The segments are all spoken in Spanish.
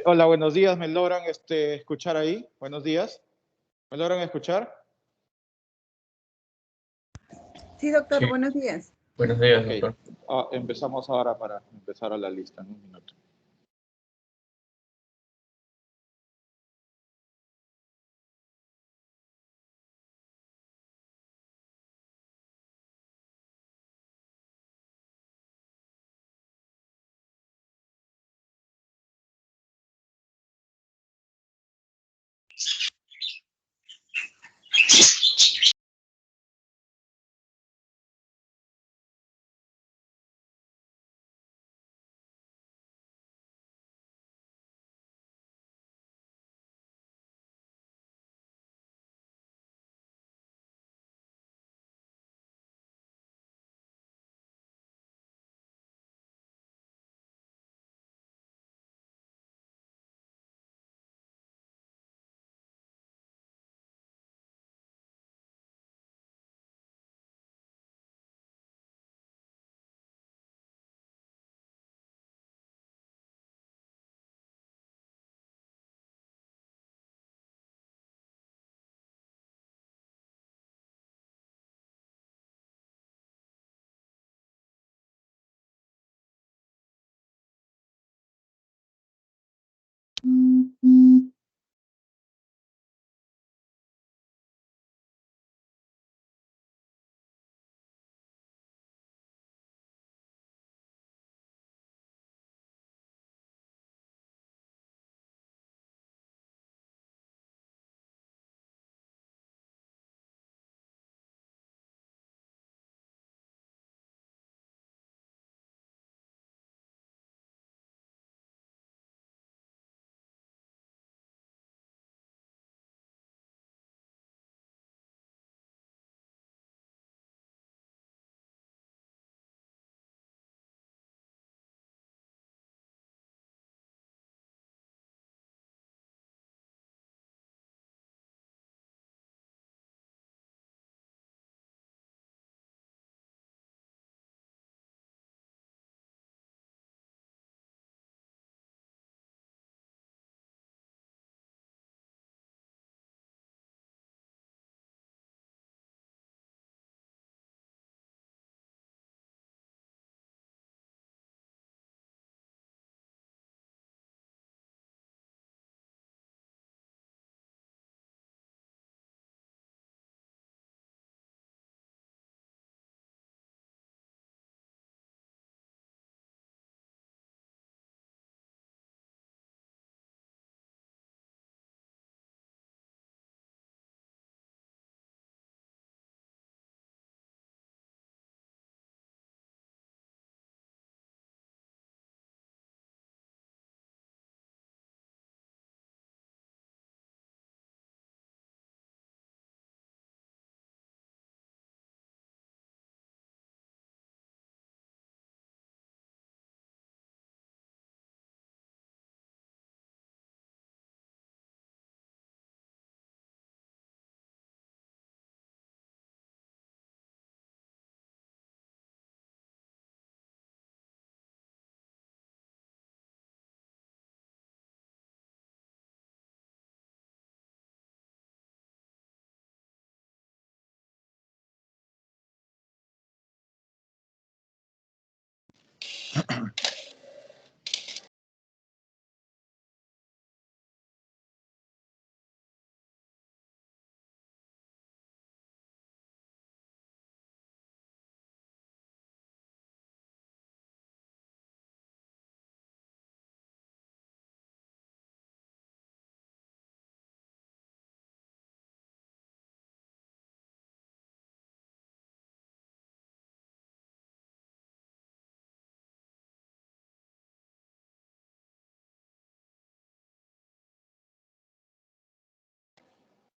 Hola, buenos días. ¿Me logran escuchar ahí? Buenos días. ¿Me logran escuchar? Sí, doctor, Sí. buenos días. Buenos días, Ok. doctor. Empezamos ahora para empezar a la lista en un minuto.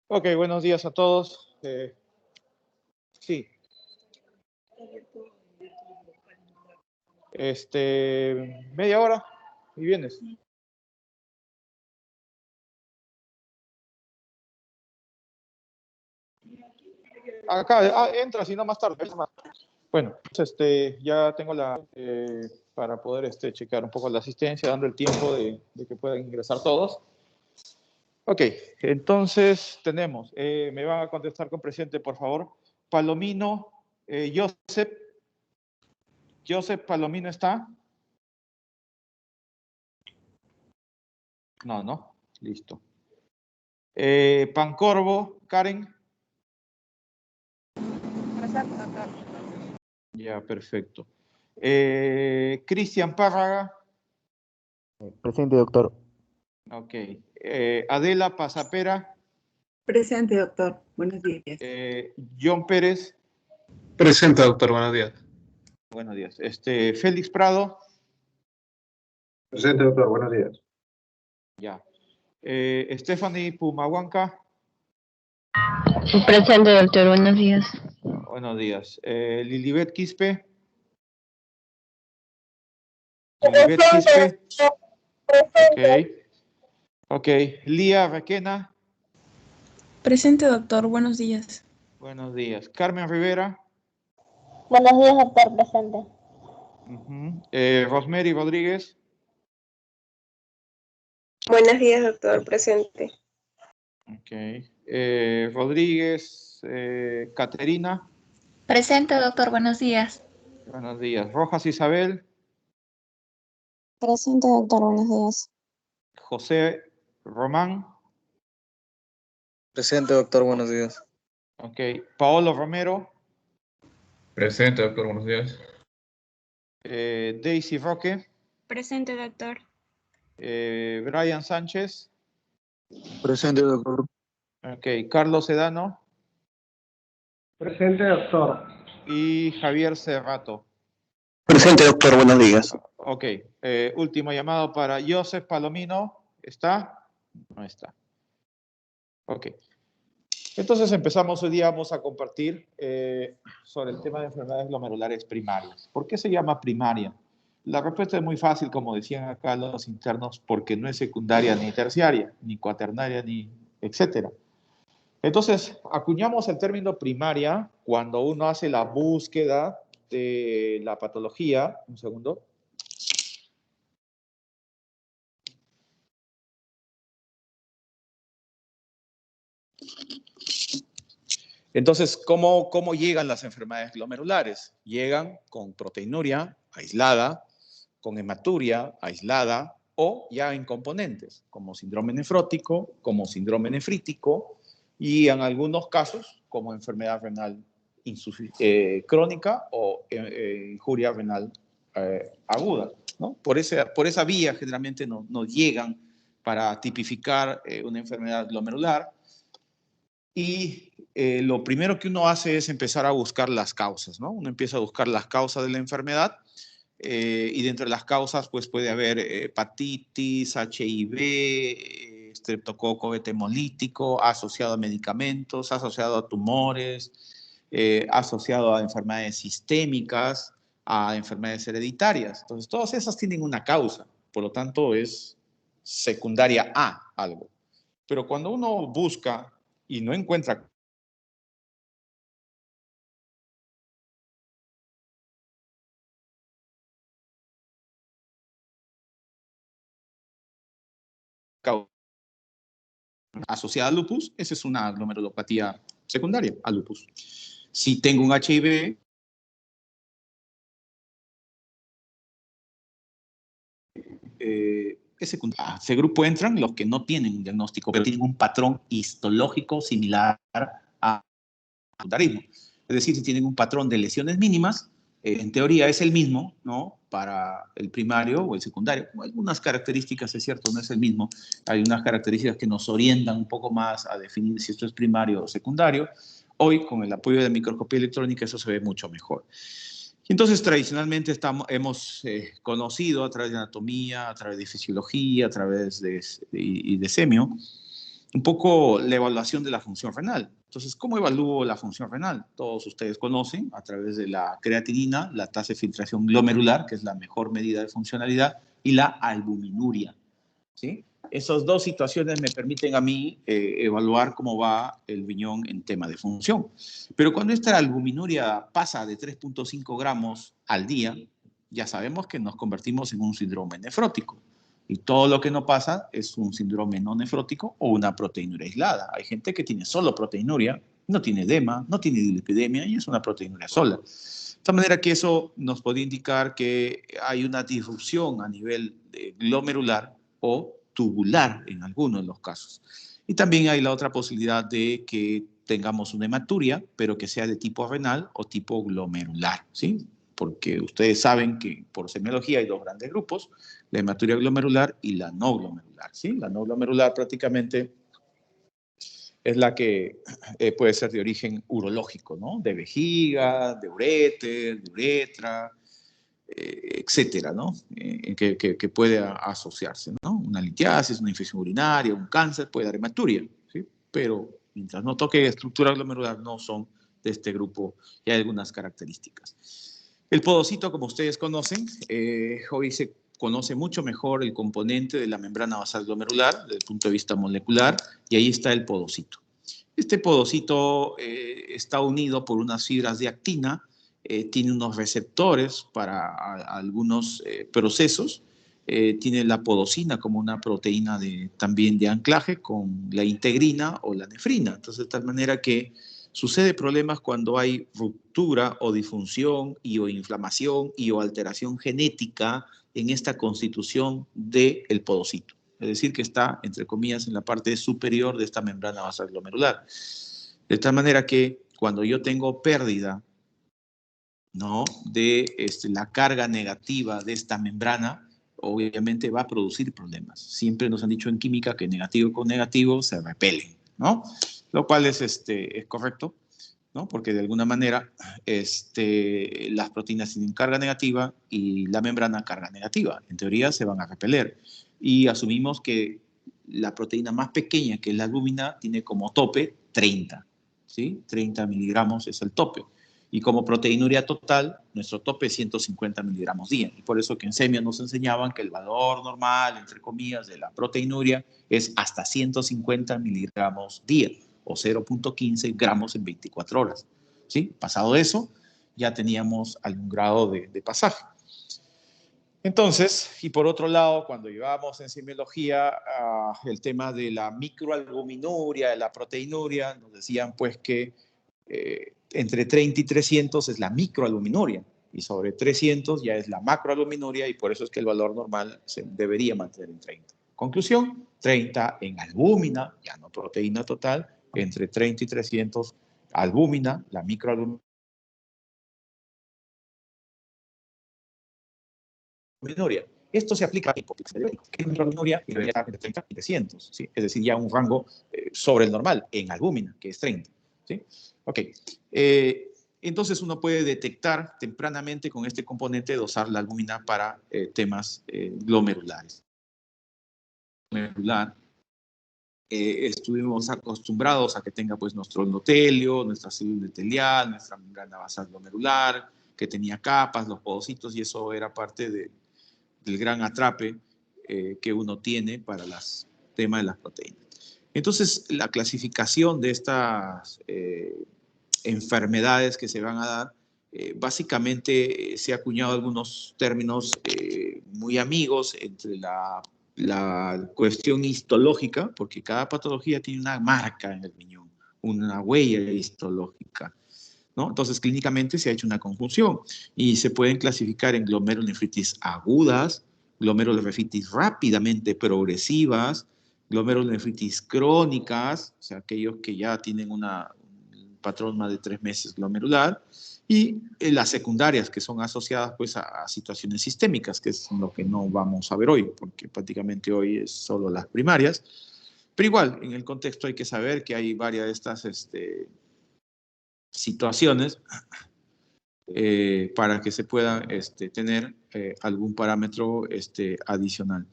Ok, buenos días a todos. Sí. Media hora. y vienes. Acá, entras y no más tarde. Bueno, ya tengo para poder checar un poco la asistencia, dando el tiempo de que puedan ingresar todos. Ok, entonces tenemos, me van a contestar con presente, por favor. Palomino, Joseph Palomino está. No, listo. Pancorbo, Karen. Presente, doctor. Ya, perfecto. Cristian Párraga. Presente, doctor. Ok. Adela Pasapera. Presente, doctor. Buenos días. John Pérez. Presente, doctor. Buenos días. Buenos días. Félix Prado. Presente, doctor. Buenos días. Ya. Stephanie Pumahuanca. Presente, doctor. Buenos días. Buenos días. Lilibet Quispe. Lilibet Quispe. Ok. Lía Requena. Presente, doctor. Buenos días. Buenos días. Carmen Rivera. Buenos días, doctor. Presente. Rosemary Rodríguez. Buenos días, doctor. Presente. Ok. Rodríguez Caterina. Presente, doctor. Buenos días. Buenos días. Rojas Isabel. Presente, doctor. Buenos días. José Román. Presente, doctor. Buenos días. Ok. Paolo Romero. Presente, doctor. Buenos días. Daisy Roque. Presente, doctor. Brian Sánchez. Presente, doctor. Ok. Carlos Sedano. Presente, doctor. Y Javier Cerrato. Presente, doctor. Buenos días. Ok. Último llamado para Joseph Palomino. ¿Está? No está. Ok. Entonces empezamos hoy día, vamos a compartir sobre el tema de enfermedades glomerulares primarias. ¿Por qué se llama primaria? La respuesta es muy fácil, como decían acá los internos, porque no es secundaria ni terciaria, ni cuaternaria, ni etcétera. Entonces, acuñamos el término primaria cuando uno hace la búsqueda de la patología. Un segundo. Entonces, ¿cómo llegan las enfermedades glomerulares? Llegan con proteinuria aislada, con hematuria aislada o ya en componentes, como síndrome nefrótico, como síndrome nefrítico y en algunos casos como enfermedad renal crónica o injuria renal aguda, ¿no? Por esa vía generalmente nos llegan para tipificar una enfermedad glomerular. Y lo primero que uno hace es empezar a buscar las causas, ¿no? Uno empieza a buscar las causas de la enfermedad y dentro de las causas pues puede haber hepatitis, HIV, estreptococo beta hemolítico, asociado a medicamentos, asociado a tumores, asociado a enfermedades sistémicas, a enfermedades hereditarias. Entonces, todas esas tienen una causa, por lo tanto es secundaria a algo. Pero cuando uno busca y no encuentra causa asociada al lupus, esa es una glomerulopatía secundaria al lupus. Si tengo un HIV, es secundario. A ese grupo entran los que no tienen un diagnóstico, pero tienen un patrón histológico similar a secundarismo. Es decir, si tienen un patrón de lesiones mínimas, en teoría es el mismo, ¿no? Para el primario o el secundario. Algunas características, es cierto, no es el mismo. Hay unas características que nos orientan un poco más a definir si esto es primario o secundario. Hoy, con el apoyo de microscopía electrónica, eso se ve mucho mejor. Entonces, tradicionalmente hemos conocido a través de anatomía, a través de fisiología, a través de semio, un poco la evaluación de la función renal. Entonces, ¿cómo evalúo la función renal? Todos ustedes conocen a través de la creatinina, la tasa de filtración glomerular, que es la mejor medida de funcionalidad, y la albuminuria, ¿sí? Esas dos situaciones me permiten a mí evaluar cómo va el riñón en tema de función. Pero cuando esta albuminuria pasa de 3.5 gramos al día, ya sabemos que nos convertimos en un síndrome nefrótico. Y todo lo que no pasa es un síndrome no nefrótico o una proteinuria aislada. Hay gente que tiene solo proteinuria, no tiene edema, no tiene dislipidemia y es una proteinuria sola. De tal manera que eso nos puede indicar que hay una disrupción a nivel glomerular o tubular en algunos de los casos. Y también hay la otra posibilidad de que tengamos una hematuria, pero que sea de tipo renal o tipo glomerular, ¿sí? Porque ustedes saben que por semiología hay dos grandes grupos, la hematuria glomerular y la no glomerular, ¿sí? La no glomerular prácticamente es la que puede ser de origen urológico, ¿no? De vejiga, de uréter, de uretra, etcétera, ¿no? Que puede asociarse, ¿no? Una litiasis, una infección urinaria, un cáncer, puede dar hematuria, ¿sí? Pero mientras no toque estructura glomerular, no son de este grupo y hay algunas características. El podocito, como ustedes conocen, hoy se conoce mucho mejor el componente de la membrana basal glomerular desde el punto de vista molecular y ahí está el podocito. Este podocito está unido por unas fibras de actina, tiene unos receptores para algunos procesos, tiene la podocina como una proteína también de anclaje con la integrina o la nefrina. Entonces, de tal manera que sucede problemas cuando hay ruptura o disfunción y o inflamación y o alteración genética en esta constitución del podocito. Es decir, que está, entre comillas, en la parte superior de esta membrana basal glomerular. De tal manera que cuando yo tengo pérdida, ¿no?, de la carga negativa de esta membrana, obviamente va a producir problemas. Siempre nos han dicho en química que negativo con negativo se repelen, ¿no? Lo cual es correcto, ¿no? Porque de alguna manera las proteínas tienen carga negativa y la membrana carga negativa. En teoría se van a repeler. Y asumimos que la proteína más pequeña, que es la albúmina, tiene como tope 30, ¿sí? 30 miligramos es el tope. Y como proteinuria total, nuestro tope es 150 miligramos día. Y por eso que en semia nos enseñaban que el valor normal, entre comillas, de la proteinuria es hasta 150 miligramos día o 0.15 gramos en 24 horas. ¿Sí? Pasado eso, ya teníamos algún grado de pasaje. Entonces, y por otro lado, cuando llevábamos en semiología el tema de la microalbuminuria, de la proteinuria, nos decían pues que entre 30 y 300 es la microalbuminuria y sobre 300 ya es la macroalbuminuria y por eso es que el valor normal se debería mantener en 30. Conclusión, 30 en albúmina, ya no proteína total, entre 30 y 300 albúmina, la microalbuminuria. Esto se aplica a la hipótesis de que la microalbuminuria debería estar entre 30 y 300, ¿sí? Es decir, ya un rango sobre el normal en albúmina, que es 30. ¿Sí? Ok. Entonces uno puede detectar tempranamente con este componente dosar la albúmina para temas glomerulares. Estuvimos acostumbrados a que tenga pues nuestro endotelio, nuestra célula endotelial, nuestra membrana basal glomerular, que tenía capas, los podocitos, y eso era parte del gran atrape que uno tiene para los temas de las proteínas. Entonces, la clasificación de estas enfermedades que se van a dar, básicamente se ha acuñado algunos términos muy amigos entre la cuestión histológica, porque cada patología tiene una marca en el riñón, una huella histológica, ¿no? Entonces, clínicamente se ha hecho una conjunción y se pueden clasificar en glomerulonefritis agudas, glomerulonefritis rápidamente progresivas, glomerulonefritis crónicas, o sea, aquellos que ya tienen un patrón más de 3 meses glomerular, y las secundarias que son asociadas pues a situaciones sistémicas, que es lo que no vamos a ver hoy, porque prácticamente hoy es solo las primarias, pero igual, en el contexto hay que saber que hay varias de estas situaciones para que se pueda tener algún parámetro adicional.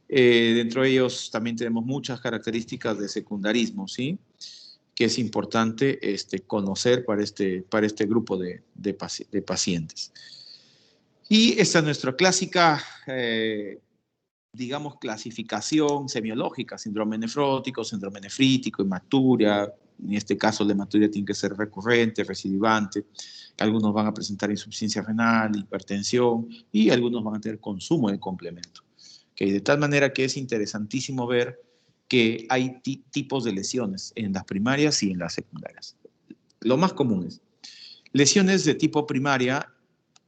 Dentro de ellos también tenemos muchas características de secundarismo, ¿sí?, que es importante conocer para este grupo de pacientes. Y esta es nuestra clásica, digamos, clasificación semiológica: síndrome nefrótico, síndrome nefrítico, hematuria. En este caso, la hematuria tiene que ser recurrente, recidivante. Algunos van a presentar insuficiencia renal, hipertensión, y algunos van a tener consumo de complemento. Okay, de tal manera que es interesantísimo ver que hay tipos de lesiones en las primarias y en las secundarias. Lo más común es lesiones de tipo primaria,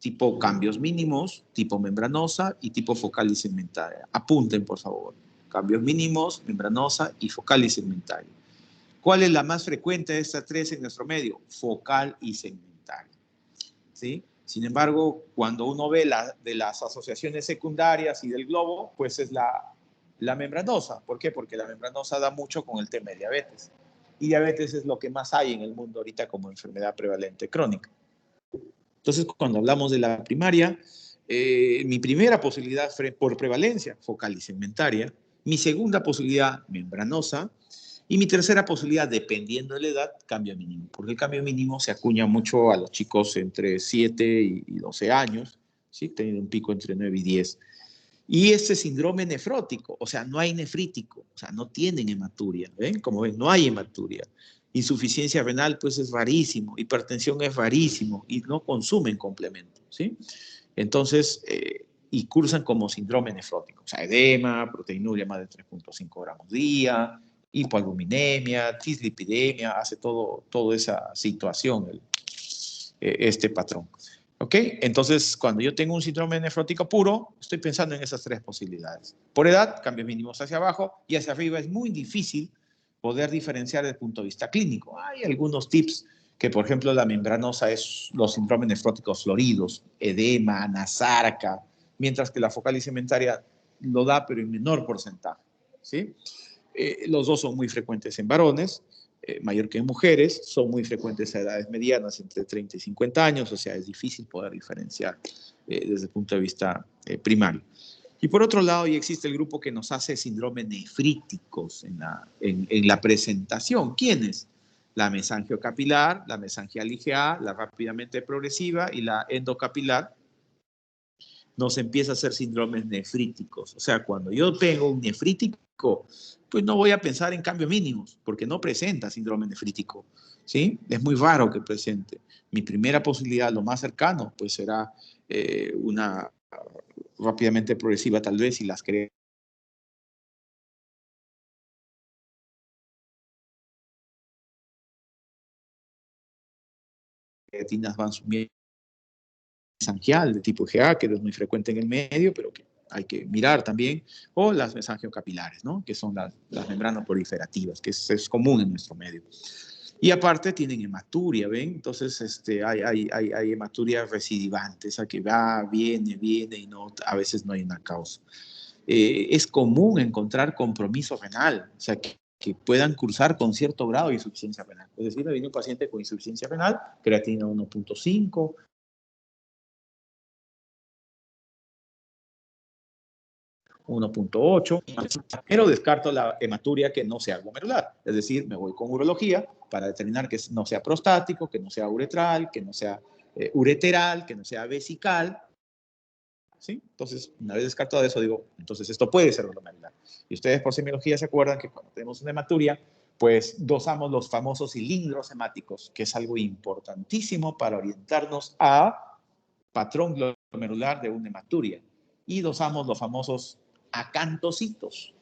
tipo cambios mínimos, tipo membranosa y tipo focal y segmentaria. Apunten, por favor. Cambios mínimos, membranosa y focal y segmentaria. ¿Cuál es la más frecuente de estas tres en nuestro medio? Focal y segmentaria. ¿Sí? Sin embargo, cuando uno ve de las asociaciones secundarias y del globo, pues es la membranosa. ¿Por qué? Porque la membranosa da mucho con el tema de diabetes. Y diabetes es lo que más hay en el mundo ahorita como enfermedad prevalente crónica. Entonces, cuando hablamos de la primaria, mi primera posibilidad por prevalencia, focal y segmentaria. Mi segunda posibilidad, membranosa. Y mi tercera posibilidad, dependiendo de la edad, cambio mínimo. Porque el cambio mínimo se acuña mucho a los chicos entre 7 y 12 años, ¿sí? Teniendo un pico entre 9 y 10. Y este síndrome nefrótico, o sea, no hay nefrítico, o sea, no tienen hematuria, ¿ven? Como ven, no hay hematuria. Insuficiencia renal, pues es rarísimo. Hipertensión es rarísimo y no consumen complemento, ¿sí? Entonces, y cursan como síndrome nefrótico, o sea, edema, proteinuria más de 3.5 gramos día, hipoalbuminemia, dislipidemia, hace toda esa situación, este patrón. ¿Ok? Entonces, cuando yo tengo un síndrome nefrótico puro, estoy pensando en esas tres posibilidades. Por edad, cambios mínimos hacia abajo, y hacia arriba es muy difícil poder diferenciar desde el punto de vista clínico. Hay algunos tips que, por ejemplo, la membranosa es los síndromes nefróticos floridos, edema, anasarca, mientras que la focal y segmentaria lo da, pero en menor porcentaje, ¿sí? Los dos son muy frecuentes en varones, mayor que en mujeres, son muy frecuentes a edades medianas, entre 30 y 50 años, o sea, es difícil poder diferenciar desde el punto de vista primario. Y por otro lado, ya existe el grupo que nos hace síndromes nefríticos en la presentación. ¿Quiénes? La mesangiocapilar, la mesangial IgA, la rápidamente progresiva y la endocapilar, nos empieza a hacer síndromes nefríticos. O sea, cuando yo tengo un nefrítico, pues no voy a pensar en cambios mínimos, porque no presenta síndrome nefrítico, ¿sí? Es muy raro que presente. Mi primera posibilidad, lo más cercano, pues será una rápidamente progresiva tal vez, y las creatinas van subiendo, mesangial de tipo IgA, que es muy frecuente en el medio, pero que hay que mirar también, o las mesangiocapilares, ¿no? Que son las membranas proliferativas, que es común en nuestro medio. Y aparte tienen hematuria, ¿ven? Entonces hay hematuria recidivante, esa que va, viene y no, a veces no hay una causa. Es común encontrar compromiso renal, o sea, que puedan cursar con cierto grado de insuficiencia renal. Es decir, viene un paciente con insuficiencia renal, creatina 1.5, 1.8, pero descarto la hematuria que no sea glomerular. Es decir, me voy con urología para determinar que no sea prostático, que no sea uretral, que no sea ureteral, que no sea vesical. ¿Sí? Entonces, una vez descartado eso, digo, entonces esto puede ser glomerular. Y ustedes por semiología se acuerdan que cuando tenemos una hematuria, pues dosamos los famosos cilindros hemáticos, que es algo importantísimo para orientarnos a patrón glomerular de una hematuria. Y dosamos los famosos acantocitos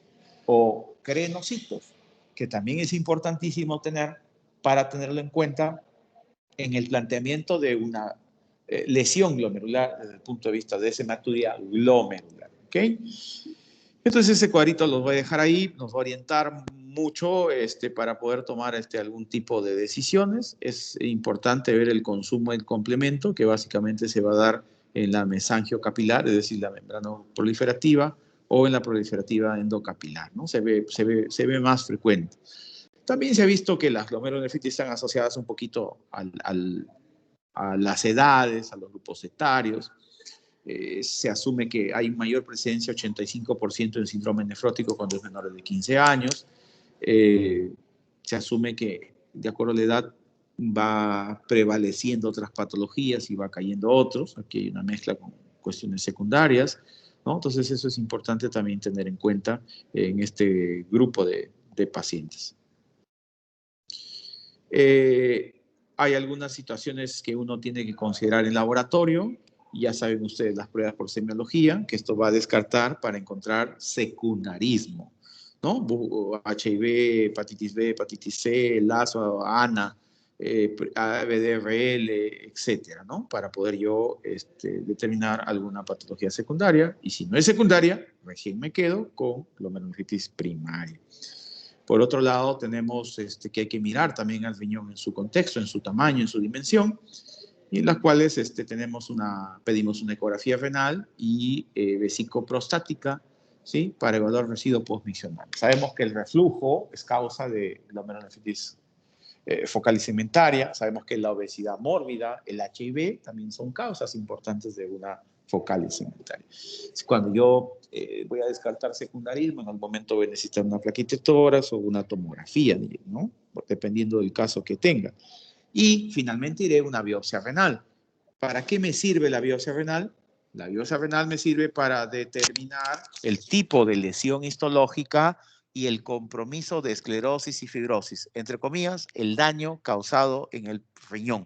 o crenocitos, que también es importantísimo tener para tenerlo en cuenta en el planteamiento de una lesión glomerular desde el punto de vista de esa hematuria glomerular. ¿Ok? Entonces ese cuadrito los voy a dejar ahí, nos va a orientar mucho para poder tomar algún tipo de decisiones. Es importante ver el consumo del complemento, que básicamente se va a dar en la mesangiocapilar, es decir, la membrana proliferativa, o en la proliferativa endocapilar, ¿no? Se ve más frecuente. También se ha visto que las glomerulonefritis están asociadas un poquito a las edades, a los grupos etarios. Se asume que hay mayor presencia, 85% en síndrome nefrótico cuando es menor de 15 años. Se asume que de acuerdo a la edad va prevaleciendo otras patologías y va cayendo otros. Aquí hay una mezcla cuestiones secundarias, ¿no? Entonces eso es importante también tener en cuenta en este grupo de pacientes. Hay algunas situaciones que uno tiene que considerar en laboratorio. Ya saben ustedes las pruebas por semiología, que esto va a descartar para encontrar secundarismo, ¿no? HIV, hepatitis B, hepatitis C, LASO, ANA, ABDRL, etcétera, ¿no? Para poder yo determinar alguna patología secundaria. Y si no es secundaria, recién me quedo con glomerulonefritis primaria. Por otro lado, tenemos que hay que mirar también al riñón en su contexto, en su tamaño, en su dimensión, y en las cuales pedimos una ecografía renal y vesicoprostática, ¿sí? Para evaluar residuo postmiccional. Sabemos que el reflujo es causa de glomerulonefritis focal y segmentaria. Sabemos que la obesidad mórbida, el HIV, también son causas importantes de una focal y segmentaria. Cuando yo voy a descartar secundarismo, en algún momento voy a necesitar una plaquita de tórax o una tomografía, ¿no? Dependiendo del caso que tenga. Y finalmente iré a una biopsia renal. ¿Para qué me sirve la biopsia renal? La biopsia renal me sirve para determinar el tipo de lesión histológica y el compromiso de esclerosis y fibrosis. Entre comillas, el daño causado en el riñón.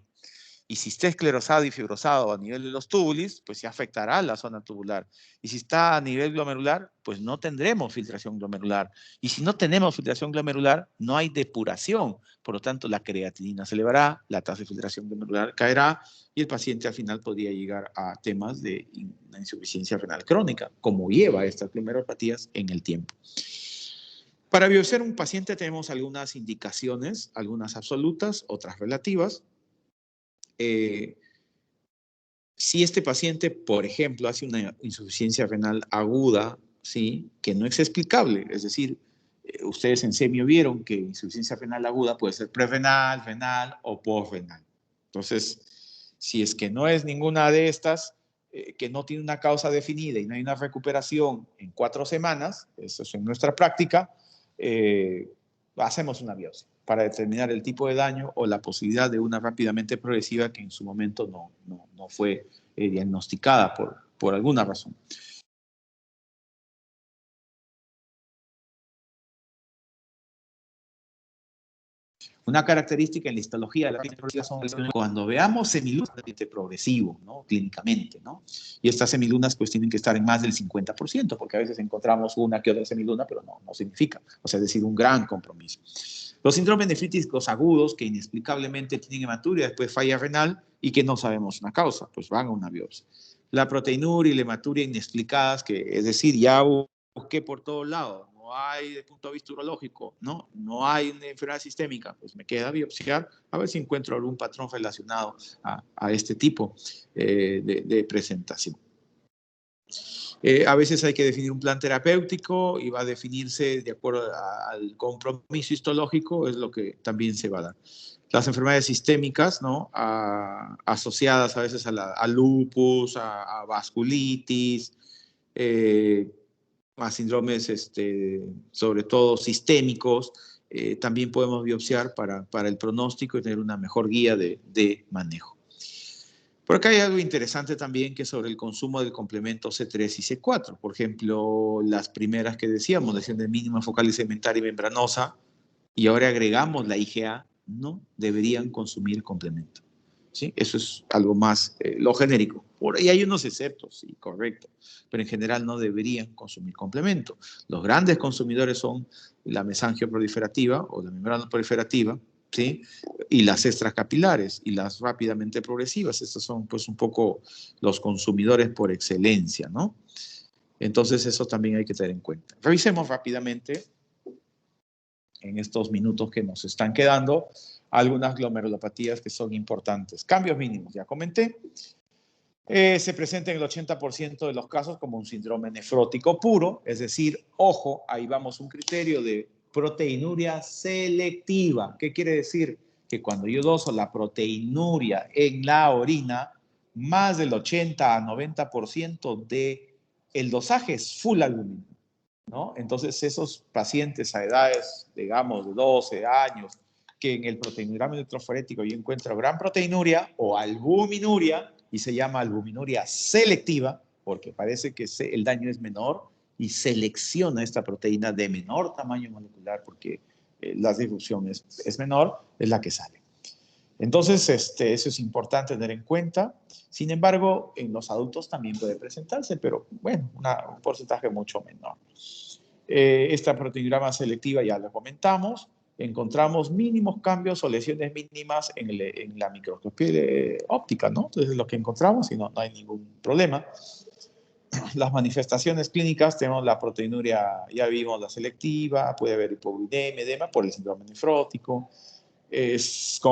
Y si está esclerosado y fibrosado a nivel de los túbulos, pues se afectará la zona tubular. Y si está a nivel glomerular, pues no tendremos filtración glomerular. Y si no tenemos filtración glomerular, no hay depuración. Por lo tanto, la creatinina se elevará, la tasa de filtración glomerular caerá y el paciente al final podría llegar a temas de una insuficiencia renal crónica, como lleva estas glomerulopatías en el tiempo. Para biopsiar un paciente tenemos algunas indicaciones, algunas absolutas, otras relativas. Si este paciente, por ejemplo, hace una insuficiencia renal aguda, ¿sí? Que no es explicable, es decir, ustedes en semio vieron que insuficiencia renal aguda puede ser prerrenal, renal o postrenal. Entonces, si es que no es ninguna de estas, que no tiene una causa definida y no hay una recuperación en 4 semanas, eso es en nuestra práctica, hacemos una biopsia para determinar el tipo de daño o la posibilidad de una rápidamente progresiva que en su momento no fue diagnosticada por alguna razón. Una característica en la histología de la progresiva son cuando veamos semilunas progresivo, ¿no? Clínicamente, ¿no? Y estas semilunas pues tienen que estar en más del 50%, porque a veces encontramos una que otra semiluna, pero no significa, o sea, es decir, un gran compromiso. Los síndromes nefríticos agudos que inexplicablemente tienen hematuria, después falla renal y que no sabemos una causa, pues van a una biopsia. La proteinuria y la hematuria inexplicadas, que es decir, ya busqué por todos lados, no hay de punto de vista urológico, no hay una enfermedad sistémica, pues me queda biopsiar a ver si encuentro algún patrón relacionado a este tipo de presentación. A veces hay que definir un plan terapéutico y va a definirse de acuerdo al compromiso histológico, es lo que también se va a dar. Las enfermedades sistémicas, ¿no? Asociadas a veces a lupus, a vasculitis, a síndromes sobre todo sistémicos, también podemos biopsiar para el pronóstico y tener una mejor guía de manejo. Por acá hay algo interesante también que es sobre el consumo del complemento C3 y C4. Por ejemplo, las primeras que decíamos, lesión de mínima focal y segmentaria y membranosa, y ahora agregamos la IgA, no deberían consumir complemento. ¿Sí? Eso es algo más lo genérico. Por ahí hay unos exceptos, sí, correcto, pero en general no deberían consumir complemento. Los grandes consumidores son la mesangio proliferativa o la membrana proliferativa, ¿sí? Y las extracapilares y las rápidamente progresivas. Estos son pues un poco los consumidores por excelencia, ¿no? Entonces eso también hay que tener en cuenta. Revisemos rápidamente en estos minutos que nos están quedando algunas glomerulopatías que son importantes. Cambios mínimos, ya comenté. Se presenta en el 80% de los casos como un síndrome nefrótico puro, es decir, ojo, ahí vamos un criterio de proteinuria selectiva. ¿Qué quiere decir? Que cuando yo doso la proteinuria en la orina, más del 80 a 90% del dosaje es full albúmina, ¿no? Entonces, esos pacientes a edades, digamos, de 12 años, que en el proteinurama electroforético yo encuentro gran proteinuria o albuminuria, y se llama albuminuria selectiva, porque parece que el daño es menor y selecciona esta proteína de menor tamaño molecular porque la difusión es menor, es la que sale. Entonces, eso es importante tener en cuenta. Sin embargo, en los adultos también puede presentarse, pero bueno, un porcentaje mucho menor. Esta proteograma selectiva ya lo comentamos. Encontramos mínimos cambios o lesiones mínimas en la microscopía óptica, ¿no? Entonces es lo que encontramos y no hay ningún problema. Las manifestaciones clínicas, tenemos la proteinuria, ya vimos la selectiva, puede haber hipoglucemia, edema por el síndrome nefrótico.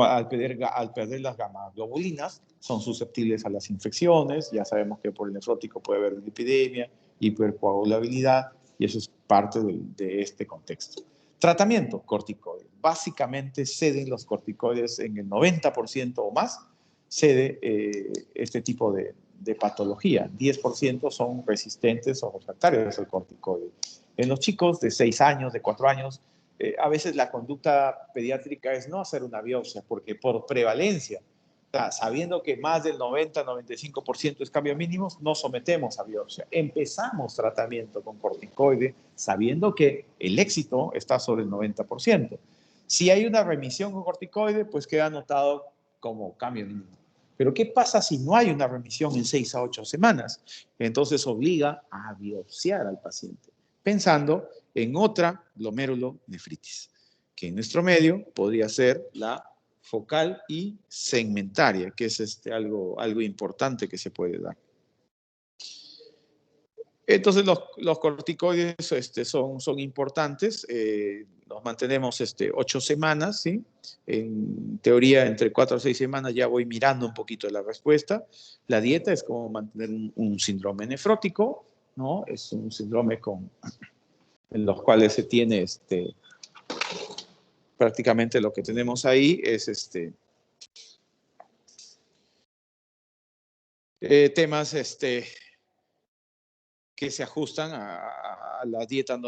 Al perder las gamma-globulinas, son susceptibles a las infecciones. Ya sabemos que por el nefrótico puede haber lipidemia, hipercoagulabilidad, y eso es parte de este contexto. Tratamiento, corticoides. Básicamente ceden los corticoides en el 90% o más, cede este tipo de patología. 10% son resistentes o refractarios al corticoide. En los chicos de 6 años, de 4 años, a veces la conducta pediátrica es no hacer una biopsia, porque por prevalencia, sabiendo que más del 90-95% es cambio mínimos, no sometemos a biopsia. Empezamos tratamiento con corticoide sabiendo que el éxito está sobre el 90%. Si hay una remisión con corticoide, pues queda anotado como cambio mínimo. Pero ¿qué pasa si no hay una remisión en 6 a 8 semanas? Entonces obliga a biopsiar al paciente, pensando en otra glomerulonefritis, que en nuestro medio podría ser la focal y segmentaria, que es algo importante que se puede dar. Entonces los corticoides son importantes, los mantenemos 8 semanas, ¿sí? En teoría entre 4 a 6 semanas ya voy mirando un poquito la respuesta. La dieta es como mantener un síndrome nefrótico, ¿no? Es un síndrome en los cuales se tiene prácticamente lo que tenemos ahí es temas que se ajustan a la dieta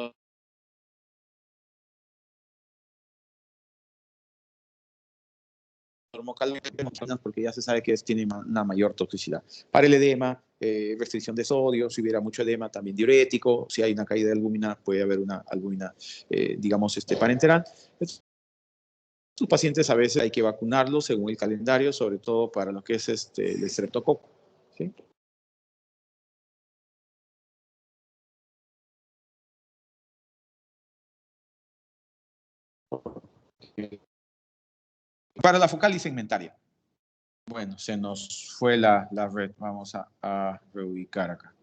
porque ya se sabe que tiene una mayor toxicidad. Para el edema, restricción de sodio, si hubiera mucho edema, también diurético, si hay una caída de albúmina, puede haber una albúmina, digamos, parenteral. Estos pacientes a veces hay que vacunarlos según el calendario, sobre todo para lo que es el estreptococo, ¿sí? Para la focal y segmentaria. Bueno, se nos fue la red. Vamos a reubicar acá.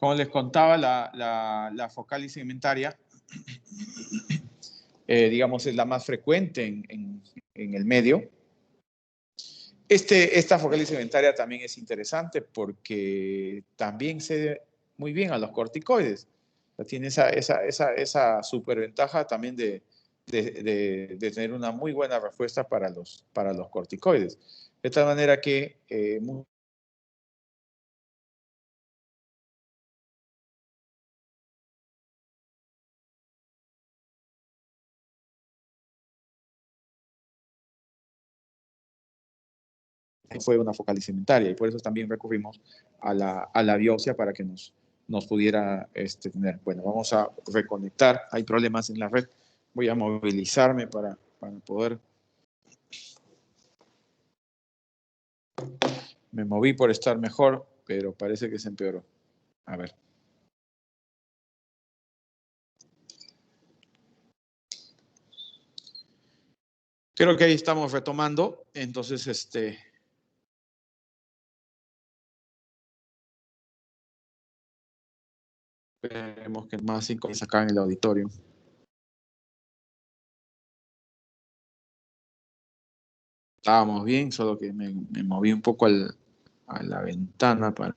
Como les contaba, la focal y segmentaria, digamos, es la más frecuente en el medio. Esta focal y segmentaria también es interesante porque también cede muy bien a los corticoides. Tiene esa superventaja también de tener una muy buena respuesta para los corticoides. De tal manera que fue una focal y segmentaria, y por eso también recurrimos a la biopsia para que nos pudiera tener. Bueno, vamos a reconectar. Hay problemas en la red. Voy a movilizarme para poder. Me moví por estar mejor, pero parece que se empeoró. A ver. Creo que ahí estamos retomando. Entonces, esperemos que más sincroniza acá en el auditorio. Estábamos bien, solo que me moví un poco a la ventana para.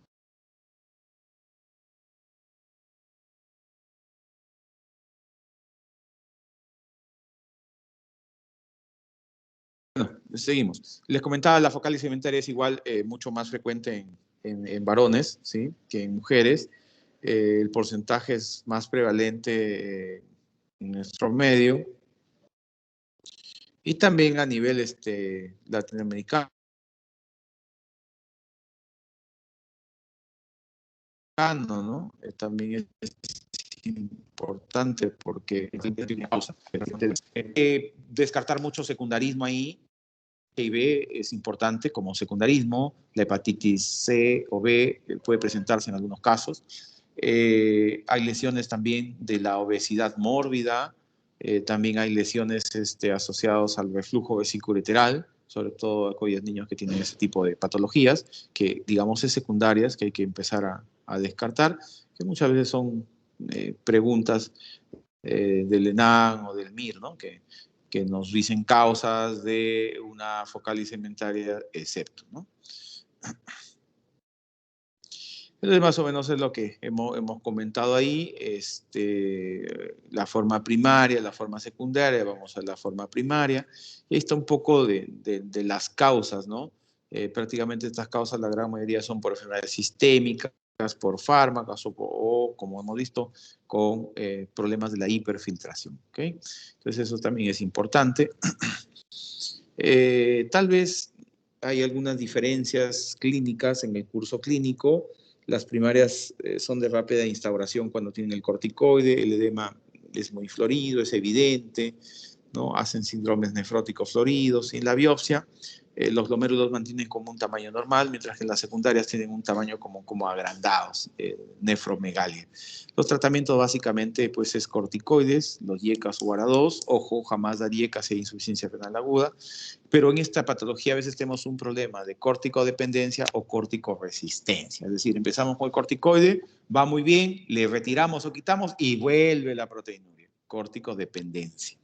Bueno, seguimos. Les comentaba, la focal y segmentaria es igual, mucho más frecuente en varones, ¿sí?, que en mujeres. El porcentaje es más prevalente en nuestro medio, Y también a nivel latinoamericano, ¿no? También es importante porque descartar mucho secundarismo ahí. HIV es importante como secundarismo, la hepatitis C o B puede presentarse en algunos casos. Hay lesiones también de la obesidad mórbida, también hay lesiones asociadas al reflujo vesicoureteral, sobre todo a aquellos niños que tienen ese tipo de patologías, que digamos es secundarias, que hay que empezar a descartar, que muchas veces son preguntas del ENAM o del MIR, ¿no? Que nos dicen causas de una focal cementaria, excepto, ¿no? Entonces, más o menos es lo que hemos comentado ahí. La forma primaria, la forma secundaria, vamos a la forma primaria. Y ahí está un poco de las causas, ¿no? Prácticamente estas causas, la gran mayoría son por enfermedades sistémicas, por fármacos o como hemos visto, con problemas de la hiperfiltración, ¿ok? Entonces, eso también es importante. Tal vez hay algunas diferencias clínicas en el curso clínico. Las primarias son de rápida instauración cuando tienen el corticoide, el edema es muy florido, es evidente, ¿no? Hacen síndromes nefróticos floridos. Y en la biopsia, los glomérulos mantienen como un tamaño normal, mientras que en las secundarias tienen un tamaño como agrandados, nefromegalia. Los tratamientos básicamente pues es corticoides, los IECAS o ARA2, ojo, jamás dar IECAS e insuficiencia renal aguda, pero en esta patología a veces tenemos un problema de corticodependencia o corticoresistencia, es decir, empezamos con el corticoide, va muy bien, le retiramos o quitamos y vuelve la proteinuria, corticodependencia.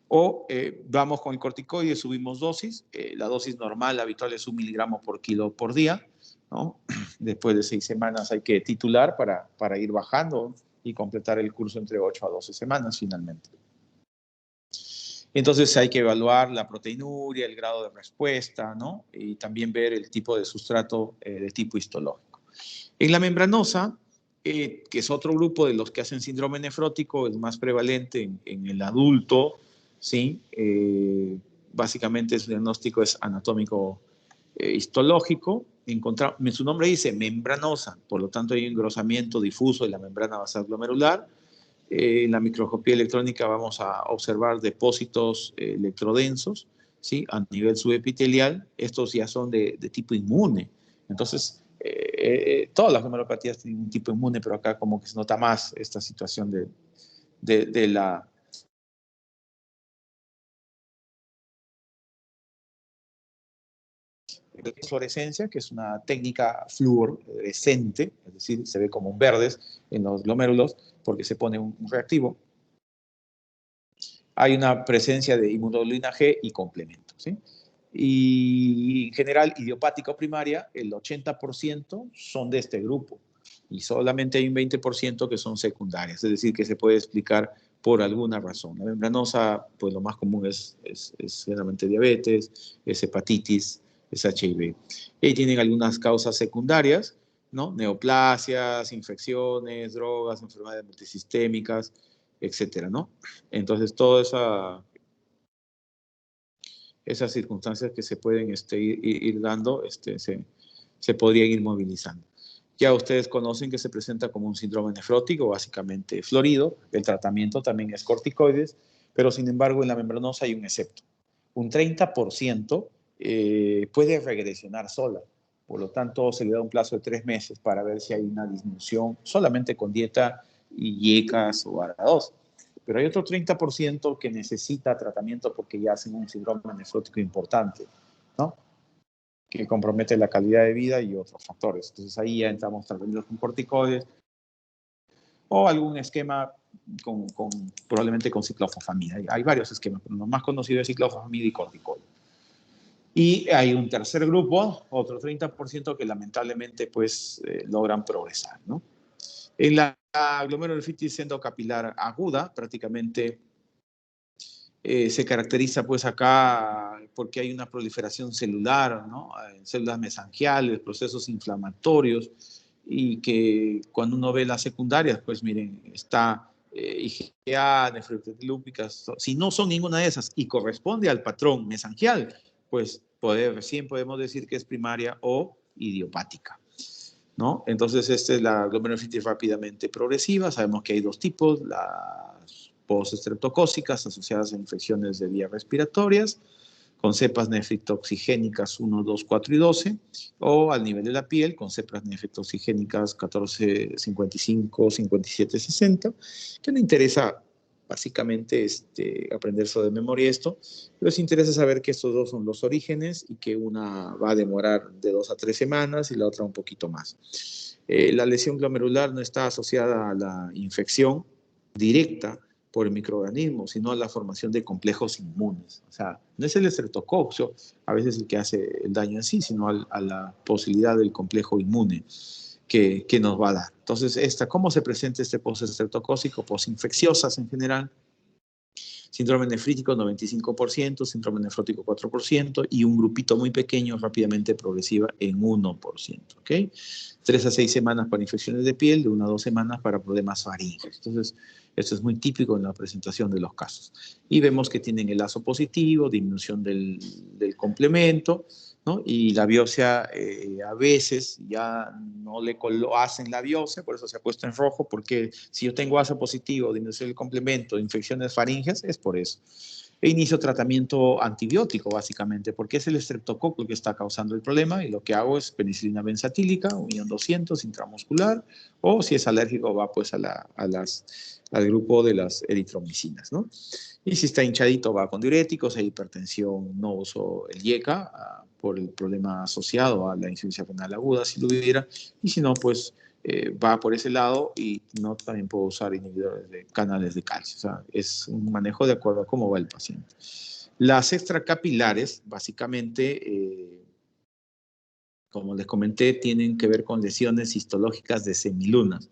O vamos con el corticoide, subimos dosis, la dosis normal, habitual es 1 miligramo por kilo por día, ¿no? Después de 6 semanas hay que titular para ir bajando y completar el curso entre 8 a 12 semanas finalmente. Entonces hay que evaluar la proteinuria, el grado de respuesta, ¿no? Y también ver el tipo de sustrato de tipo histológico. En la membranosa, que es otro grupo de los que hacen síndrome nefrótico, es más prevalente en el adulto, ¿sí? Básicamente su diagnóstico es anatómico histológico. Su nombre dice membranosa, por lo tanto hay un engrosamiento difuso de la membrana basal glomerular. En la microscopía electrónica vamos a observar depósitos electrodensos, ¿sí? A nivel subepitelial. Estos ya son de tipo inmune. Entonces, todas las glomerulopatías tienen un tipo inmune, pero acá como que se nota más esta situación de la fluorescencia, que es una técnica fluorescente, es decir, se ve como verdes en los glomérulos porque se pone un reactivo. Hay una presencia de inmunoglobulina G y complemento, ¿sí? Y en general, idiopática primaria, el 80% son de este grupo y solamente hay un 20% que son secundarias, es decir, que se puede explicar por alguna razón. La membranosa, pues lo más común es generalmente diabetes, es hepatitis, es HIV. Y tienen algunas causas secundarias, ¿no? Neoplasias, infecciones, drogas, enfermedades multisistémicas, etcétera, ¿no? Entonces, todas esas circunstancias que se pueden ir dando, se podrían ir movilizando. Ya ustedes conocen que se presenta como un síndrome nefrótico, básicamente florido. El tratamiento también es corticoides, pero sin embargo en la membranosa hay un excepto. Un 30% puede regresionar sola. Por lo tanto, se le da un plazo de 3 meses para ver si hay una disminución solamente con dieta y IECAS o ARA2. Pero hay otro 30% que necesita tratamiento porque ya hacen un síndrome nefrótico importante, ¿no? Que compromete la calidad de vida y otros factores. Entonces ahí ya entramos tratando con corticoides o algún esquema probablemente con ciclofosfamida. Hay varios esquemas, pero lo más conocido es ciclofosfamida y corticoide. Y hay un tercer grupo, otro 30% que lamentablemente pues logran progresar, ¿no? En la glomerulonefritis endocapilar aguda, prácticamente se caracteriza pues acá porque hay una proliferación celular, ¿no? Células mesangiales, procesos inflamatorios, y que cuando uno ve las secundarias, pues miren, está IgA, nefritis lúpicas, si no son ninguna de esas y corresponde al patrón mesangial, pues recién podemos decir que es primaria o idiopática, ¿no? Entonces, esta es la glomerulonefritis rápidamente progresiva. Sabemos que hay dos tipos, las postestreptocócicas asociadas a infecciones de vías respiratorias, con cepas nefritoxigénicas 1, 2, 4 y 12, o al nivel de la piel, con cepas nefritoxigénicas 14, 55, 57, 60, que no interesa básicamente aprenderse de memoria esto, pero les interesa saber que estos dos son los orígenes y que una va a demorar de 2 a 3 semanas y la otra un poquito más. La lesión glomerular no está asociada a la infección directa por el microorganismo, sino a la formación de complejos inmunes. O sea, no es el estreptococcus a veces el que hace el daño en sí, sino a la posibilidad del complejo inmune que nos va a dar. Entonces, ¿cómo se presenta este postestreptocócico? Posinfecciosas en general, síndrome nefrítico 95%, síndrome nefrótico 4% y un grupito muy pequeño rápidamente progresiva en 1%. ¿Okay? 3 a 6 semanas para infecciones de piel, de 1 a 2 semanas para problemas faríngeos. Entonces, esto es muy típico en la presentación de los casos. Y vemos que tienen el lazo positivo, disminución del complemento, ¿no? Y la biopsia a veces ya no le hacen la biopsia, por eso se ha puesto en rojo, porque si yo tengo lazo positivo, disminución del complemento, infecciones faríngeas, es por eso. E inicio tratamiento antibiótico, básicamente, porque es el estreptococo el que está causando el problema, y lo que hago es penicilina benzatílica, 1.200.000 intramuscular, o si es alérgico va pues al grupo de las eritromicinas, ¿no? Y si está hinchadito va con diuréticos, hay hipertensión, no uso el IECA por el problema asociado a la insuficiencia renal aguda, si lo hubiera, y si no, pues va por ese lado, y no también puedo usar inhibidores de canales de calcio. O sea, es un manejo de acuerdo a cómo va el paciente. Las extracapilares, básicamente, como les comenté, tienen que ver con lesiones histológicas de semilunas.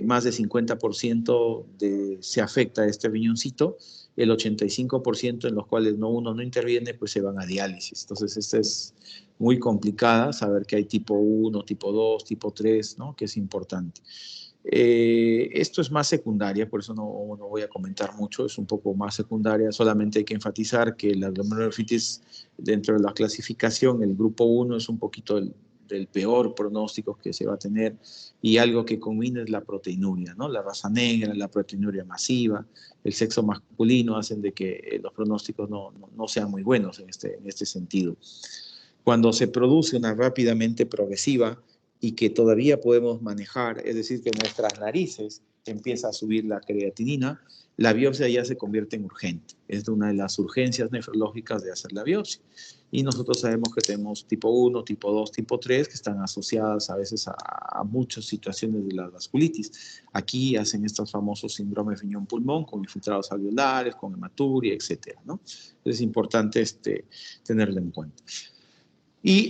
Más de 50% se afecta a este riñoncito, el 85% en los cuales uno no interviene, pues se van a diálisis. Entonces, esta es muy complicada, saber que hay tipo 1, tipo 2, tipo 3, ¿no? Que es importante. Esto es más secundaria, por eso no voy a comentar mucho, es un poco más secundaria, solamente hay que enfatizar que la glomerulonefritis, dentro de la clasificación, el grupo 1 es un poquito del peor pronóstico que se va a tener, y algo que combina es la proteinuria, ¿no? La raza negra, la proteinuria masiva, el sexo masculino hacen de que los pronósticos no sean muy buenos en este sentido. Cuando se produce una rápidamente progresiva y que todavía podemos manejar, es decir, que nuestras narices empieza a subir la creatinina, la biopsia ya se convierte en urgente. Es una de las urgencias nefrológicas de hacer la biopsia. Y nosotros sabemos que tenemos tipo 1, tipo 2, tipo 3, que están asociadas a veces a muchas situaciones de la vasculitis. Aquí hacen estos famosos síndromes riñón-pulmón con infiltrados alveolares, con hematuria, etc., ¿no? Es importante tenerlo en cuenta. Y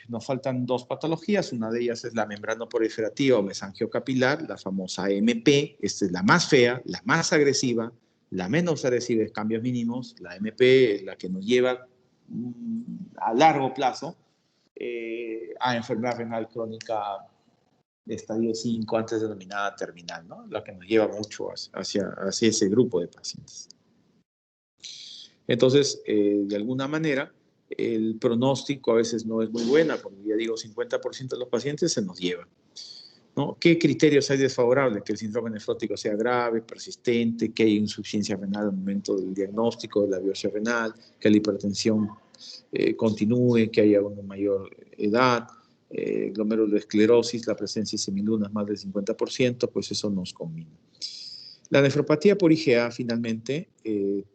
nos faltan dos patologías, una de ellas es la membrana proliferativa o mesangiocapilar, la famosa MP, esta es la más fea, la más agresiva, la menos agresiva es cambios mínimos, la MP es la que nos lleva a largo plazo a enfermedad renal crónica de estadio 5, antes denominada terminal, ¿no? La que nos lleva mucho hacia ese grupo de pacientes. Entonces, de alguna manera, el pronóstico a veces no es muy buena, porque ya digo, 50% de los pacientes se nos llevan, ¿no? ¿Qué criterios hay desfavorables? Que el síndrome nefrótico sea grave, persistente, que hay insuficiencia renal al momento del diagnóstico de la biopsia renal, que la hipertensión continúe, que haya una mayor edad, glomerulosclerosis, la presencia de semilunas más del 50%, pues eso nos combina. La nefropatía por IgA, finalmente,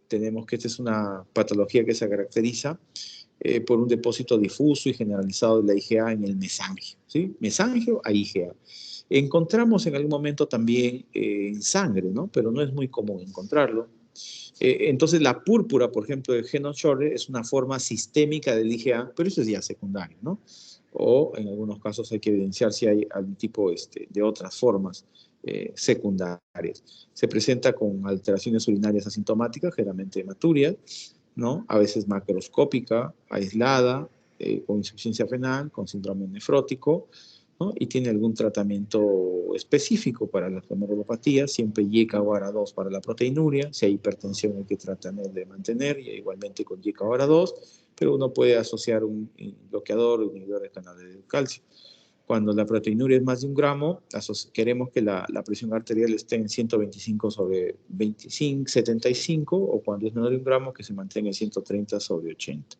tenemos que esta es una patología que se caracteriza por un depósito difuso y generalizado de la IgA en el mesangio, ¿sí? Mesangio a IgA. Encontramos en algún momento también en sangre, ¿no? Pero no es muy común encontrarlo. Entonces, la púrpura, por ejemplo, de Henoch-Schörle es una forma sistémica del IgA, pero eso es ya secundario, ¿no? O en algunos casos hay que evidenciar si hay algún tipo de otras formas secundarias. Se presenta con alteraciones urinarias asintomáticas, generalmente hematuria, ¿no? A veces macroscópica, aislada, con insuficiencia renal, con síndrome nefrótico, ¿no? Y tiene algún tratamiento específico para la glomerulopatía, siempre YECA o ARA2 para la proteinuria, si hay hipertensión hay que tratar de mantener, y igualmente con YECA o ARA2, pero uno puede asociar un bloqueador o inhibidor de canales de calcio. Cuando la proteinuria es más de 1 gramo, queremos que la presión arterial esté en 125/75, o cuando es menor de 1 gramo, que se mantenga en 130/80.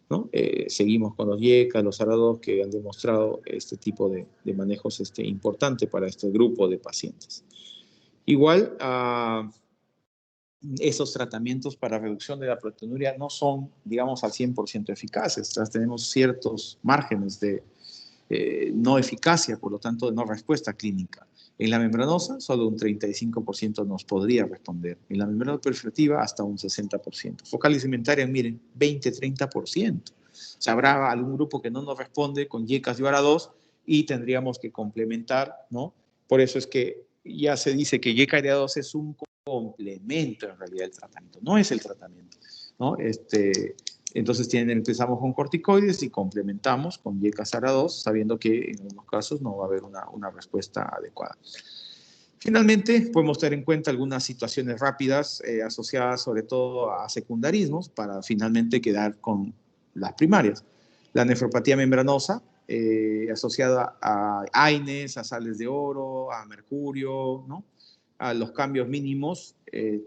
¿No? Seguimos con los YECA, los ARA2, que han demostrado este tipo de manejos importante para este grupo de pacientes. Igual, esos tratamientos para reducción de la proteinuria no son, digamos, al 100% eficaces. Tenemos ciertos márgenes de no eficacia, por lo tanto, de no respuesta clínica. En la membranosa, solo un 35% nos podría responder. En la membrana proliferativa, hasta un 60%. Focal y cementaria, miren, 20-30%. O sea, habrá algún grupo que no nos responde con YECAS y ARA2 y tendríamos que complementar, ¿no? Por eso es que ya se dice que YECA y ARA2 es un complemento, en realidad, del tratamiento. No es el tratamiento, ¿no? Entonces empezamos con corticoides y complementamos con YECAS ARA2, sabiendo que en algunos casos no va a haber una respuesta adecuada. Finalmente, podemos tener en cuenta algunas situaciones rápidas asociadas sobre todo a secundarismos para finalmente quedar con las primarias. La nefropatía membranosa, asociada a AINES, a sales de oro, a mercurio, ¿no? A los cambios mínimos,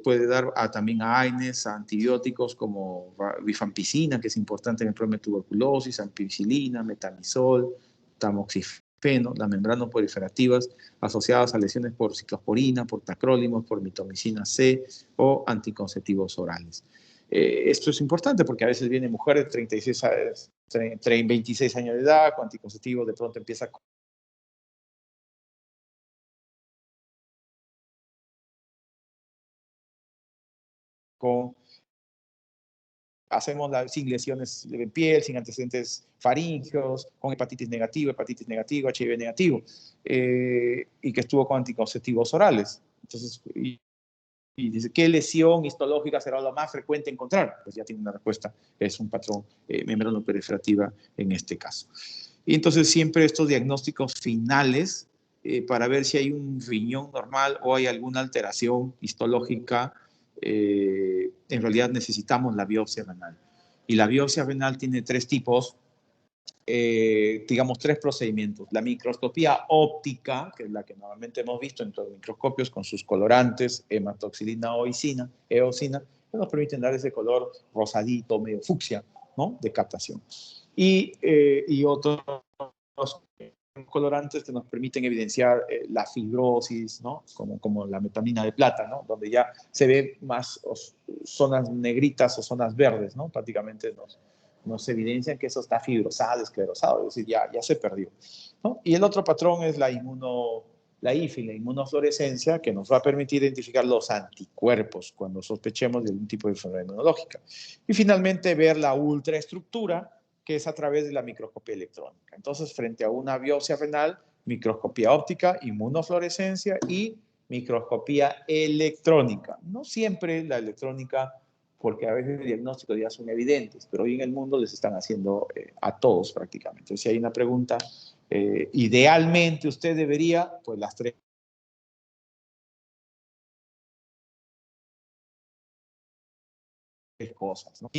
puede dar también a AINES, a antibióticos como rifampicina, que es importante en el problema de tuberculosis, ampicilina, metamizol, tamoxifeno, las membranas proliferativas asociadas a lesiones por ciclosporina, por tacrolimus, por mitomicina C o anticonceptivos orales. Esto es importante porque a veces vienen mujeres de 26 años de edad con anticonceptivos, de pronto empieza hacemos sin lesiones de piel, sin antecedentes faríngeos, con hepatitis negativo, HIV negativo, y que estuvo con anticonceptivos orales. Entonces, y dice, ¿qué lesión histológica será lo más frecuente encontrar? Pues ya tiene una respuesta, es un patrón membranoproliferativa en este caso. Y entonces siempre estos diagnósticos finales para ver si hay un riñón normal o hay alguna alteración histológica, en realidad necesitamos la biopsia renal. Y la biopsia renal tiene 3 tipos, digamos 3 procedimientos. La microscopía óptica, que es la que normalmente hemos visto en todos los microscopios con sus colorantes, hematoxilina o eosina, que nos permiten dar ese color rosadito, medio fucsia, ¿no? De captación. Y otros colorantes que nos permiten evidenciar la fibrosis, ¿no? Como la metamina de plata, ¿no? Donde ya se ve más zonas negritas o zonas verdes, ¿no? Prácticamente nos evidencian que eso está fibrosado, esclerosado, es decir, ya se perdió, ¿no? Y el otro patrón es la IFI, la inmunofluorescencia, que nos va a permitir identificar los anticuerpos cuando sospechemos de algún tipo de enfermedad inmunológica. Y finalmente ver la ultraestructura, que es a través de la microscopía electrónica. Entonces, frente a una biopsia renal, microscopía óptica, inmunofluorescencia y microscopía electrónica. No siempre la electrónica, porque a veces los diagnósticos ya son evidentes, pero hoy en el mundo les están haciendo a todos prácticamente. Entonces, si hay una pregunta, idealmente usted debería, pues las 3 cosas, ¿no?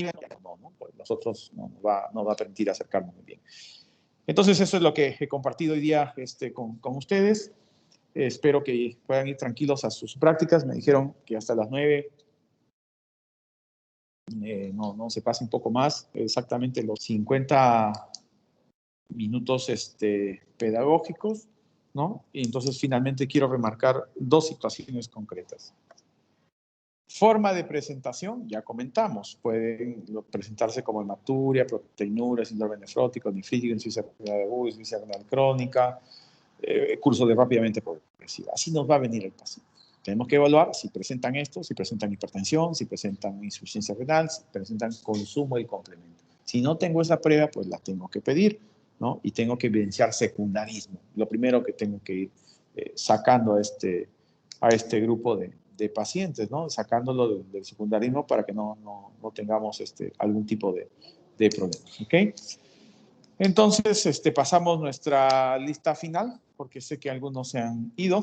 Pues nosotros no va a permitir acercarnos muy bien. Entonces, eso es lo que he compartido hoy día con ustedes. Espero que puedan ir tranquilos a sus prácticas. Me dijeron que hasta las 9 no se pase un poco más, exactamente los 50 minutos pedagógicos, ¿no? Y entonces finalmente quiero remarcar 2 situaciones concretas. Forma de presentación, ya comentamos, pueden presentarse como hematuria, proteinuria, síndrome nefrótico, nefrítico, insuficiencia renal aguda, insuficiencia renal crónica, curso de rápidamente progresiva. Así nos va a venir el paciente. Tenemos que evaluar si presentan esto, si presentan hipertensión, si presentan insuficiencia renal, si presentan consumo del complemento. Si no tengo esa prueba, pues la tengo que pedir, ¿no? Y tengo que evidenciar secundarismo. Lo primero que tengo que ir sacando a este grupo de pacientes, ¿no? Sacándolo del secundarismo para que no tengamos algún tipo de problema. ¿Ok? Entonces, pasamos nuestra lista final, porque sé que algunos se han ido.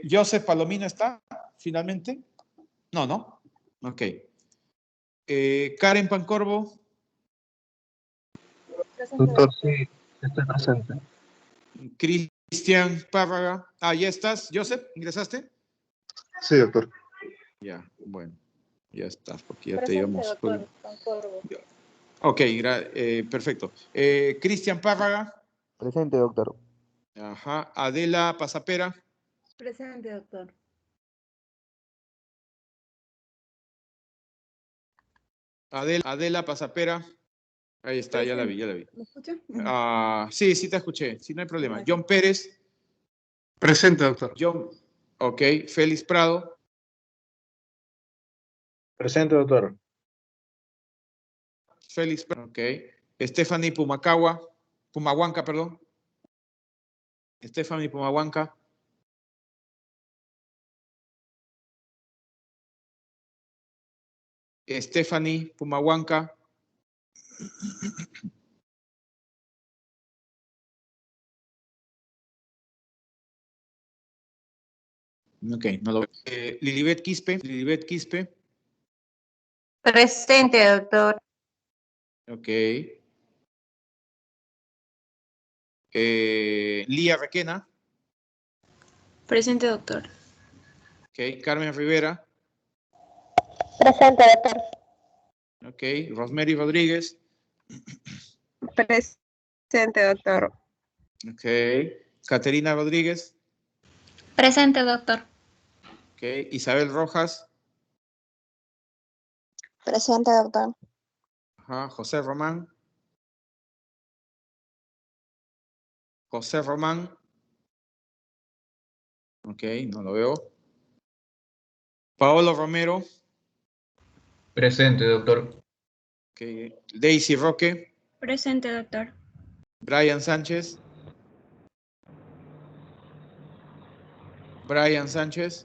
Joseph Palomino está, finalmente. No. Ok. Karen Pancorbo. Doctor, sí, estoy presente. Cristian Párraga. Ya estás. Joseph, ¿ingresaste? Sí, doctor. Ya, bueno. Ya estás, porque ya te íbamos. Ok, perfecto. Cristian Párraga. Presente, doctor. Ajá. Adela Pasapera. Presente, doctor. Adela Pasapera. Ahí está, ya la vi. ¿Me escucha? Sí, te escuché. Sí, no hay problema. Gracias. John Pérez. Presente, doctor. Ok. Félix Prado. Presente, doctor. Félix Prado. Ok. Stephanie Pumahuanca, perdón. Stephanie Pumahuanca. Stephanie Pumahuanca. Ok, no lo veo. Lilibet Quispe. Presente, doctor. Ok. Lía Requena. Presente, doctor. Ok. Carmen Rivera. Presente, doctor. Ok. Rosemary Rodríguez. Presente, doctor. Ok. Caterina Rodríguez. Presente, doctor. Ok. Isabel Rojas. Presente, doctor. Ajá. José Román. Ok, no lo veo. Paolo Romero. Presente, doctor. Ok. Daisy Roque. Presente, doctor. Brian Sánchez. Brian Sánchez.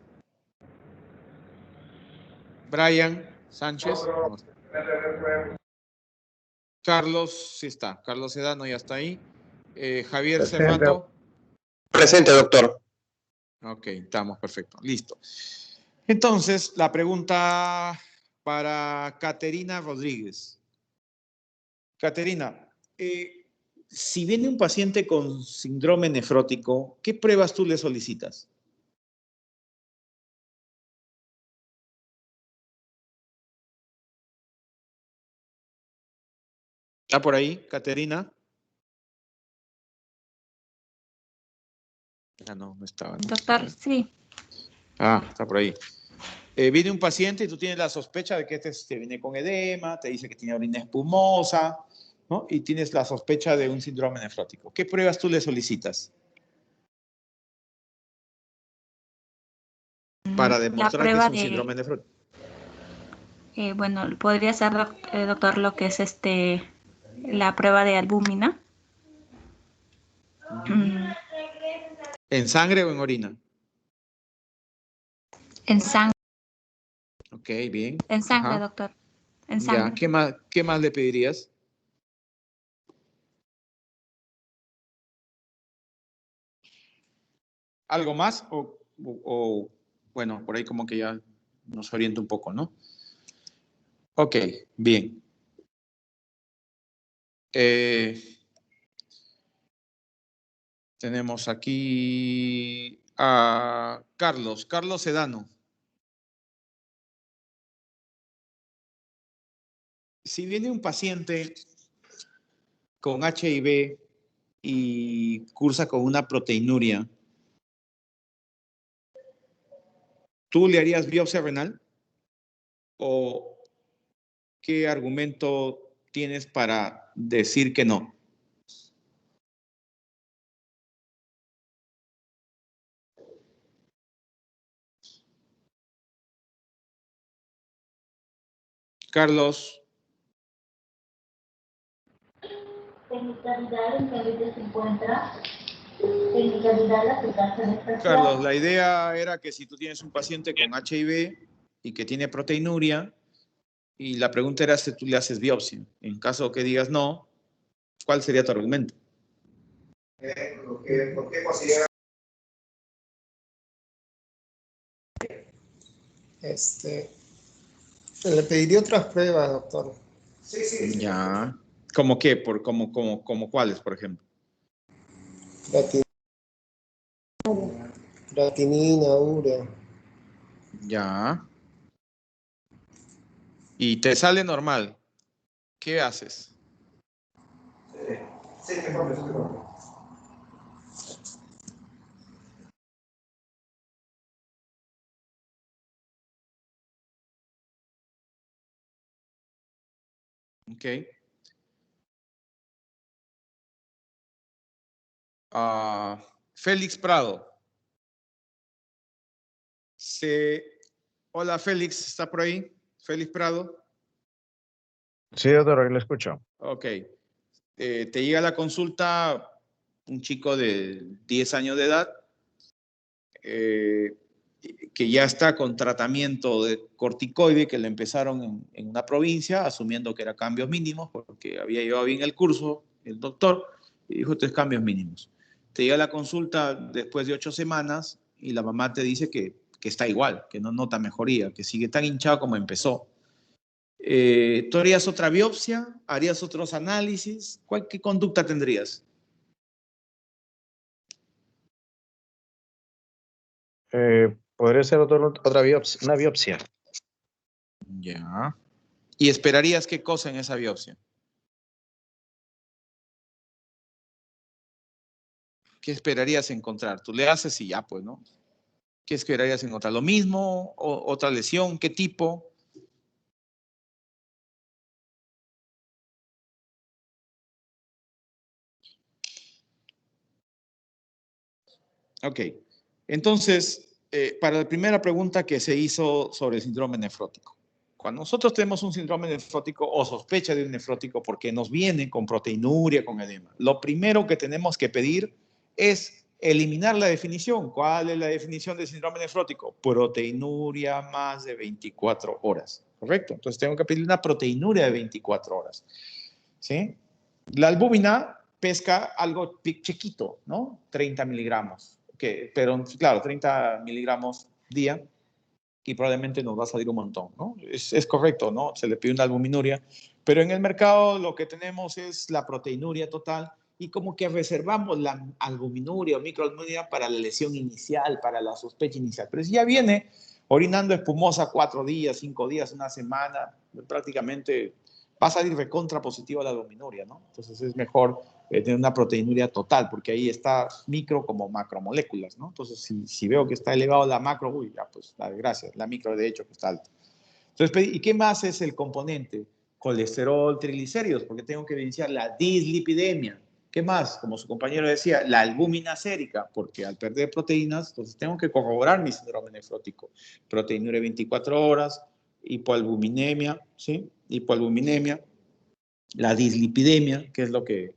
Carlos, sí está. Carlos Sedano ya está ahí. Javier Presente. Cerrato. Presente, doctor. Ok, estamos, perfecto. Listo. Entonces, la pregunta para Caterina Rodríguez. Caterina, si viene un paciente con síndrome nefrótico, ¿qué pruebas tú le solicitas? ¿Está por ahí, Caterina? No estaba. ¿No? Doctor, sí. Está por ahí. Viene un paciente y tú tienes la sospecha de que este viene con edema, te dice que tiene orina espumosa, ¿no? Y tienes la sospecha de un síndrome nefrótico. ¿Qué pruebas tú le solicitas? Para demostrar que es un síndrome nefrótico. Bueno, podría ser, doctor, lo que es la prueba de albúmina. ¿En sangre o en orina? En sangre. Ok, bien. En sangre, Ajá. doctor. En sangre. Ya, ¿qué más le pedirías? ¿Algo más? Bueno, por ahí como que ya nos orienta un poco, ¿no? Ok, bien. Tenemos aquí a Carlos Sedano. Si viene un paciente con HIV y cursa con una proteinuria, ¿tú le harías biopsia renal? ¿O qué argumento tienes para decir que no? Carlos. Carlos, la idea era que si tú tienes un paciente con HIV y que tiene proteinuria, y la pregunta era si tú le haces biopsia. En caso que digas no, ¿Cuál sería tu argumento? ¿Por qué considera? Le pediría otras pruebas, doctor. Sí. Ya. ¿Cómo qué? ¿Como cuáles, por ejemplo? Creatinina, urea. Ya. Y te sale normal. ¿Qué haces? Sí, mejor. Ok. Félix Prado. Hola, Félix, ¿está por ahí? Félix Prado. Sí, doctor, lo escucho. Ok. Te llega a la consulta un chico de 10 años de edad que ya está con tratamiento de corticoide que le empezaron en una provincia, asumiendo que eran cambios mínimos, porque había llevado bien el curso el doctor, y dijo 3 cambios mínimos. Te llega a la consulta después de 8 semanas y la mamá te dice que está igual, que no nota mejoría, que sigue tan hinchado como empezó. ¿Tú harías otra biopsia? ¿Harías otros análisis? ¿Qué conducta tendrías? ¿Podría ser otra biopsia, una biopsia? Ya. ¿Y esperarías qué cosa en esa biopsia? ¿Qué esperarías encontrar? Tú le haces y ya, pues, ¿no? ¿Qué esperarías encontrar? ¿Lo mismo? ¿Otra lesión? ¿Qué tipo? Ok. Entonces, para la primera pregunta que se hizo sobre el síndrome nefrótico. Cuando nosotros tenemos un síndrome nefrótico o sospecha de un nefrótico porque nos viene con proteinuria, con edema, lo primero que tenemos que pedir es eliminar la definición. ¿Cuál es la definición de síndrome nefrótico? Proteinuria más de 24 horas. ¿Correcto? Entonces tengo que pedir una proteinuria de 24 horas. ¿Sí? La albúmina pesca algo chiquito, ¿no? 30 miligramos. Pero claro, 30 miligramos día y probablemente nos va a salir un montón, ¿no? Es correcto, ¿no? Se le pide una albuminuria, pero en el mercado lo que tenemos es la proteinuria total y como que reservamos la albuminuria o microalbuminuria para la lesión inicial, para la sospecha inicial. Pero si ya viene orinando espumosa 4 días, 5 días, una semana, prácticamente va a salir recontra positiva la albuminuria, ¿no? Entonces es mejor tener una proteinuria total, porque ahí está micro como macromoléculas, ¿no? Entonces, si veo que está elevado la macro, uy, ya, pues, gracias, la micro de hecho que está alta. Entonces, ¿y qué más es el componente? Colesterol, triglicéridos, porque tengo que evidenciar la dislipidemia. ¿Qué más? Como su compañero decía, la albúmina sérica, porque al perder proteínas, entonces tengo que corroborar mi síndrome nefrótico. Proteinuria 24 horas, hipoalbuminemia, ¿sí? Hipoalbuminemia, la dislipidemia, que es lo que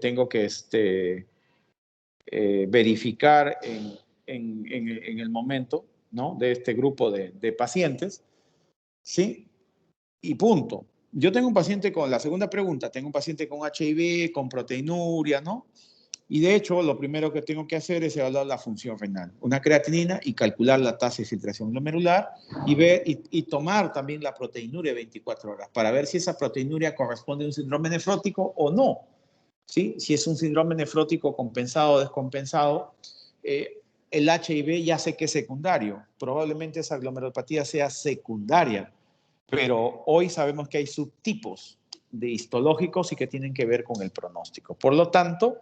tengo que verificar en el momento, ¿no? De este grupo de pacientes, ¿sí? Y punto. Yo tengo un paciente con, la segunda pregunta, tengo un paciente con HIV, con proteinuria, ¿no? Y de hecho, lo primero que tengo que hacer es evaluar la función renal, una creatinina y calcular la tasa de filtración glomerular y ver y tomar también la proteinuria 24 horas para ver si esa proteinuria corresponde a un síndrome nefrótico o no. ¿Sí? Si es un síndrome nefrótico compensado o descompensado, el HIV ya sé que es secundario. Probablemente esa glomerulopatía sea secundaria, pero hoy sabemos que hay subtipos de histológicos y que tienen que ver con el pronóstico. Por lo tanto,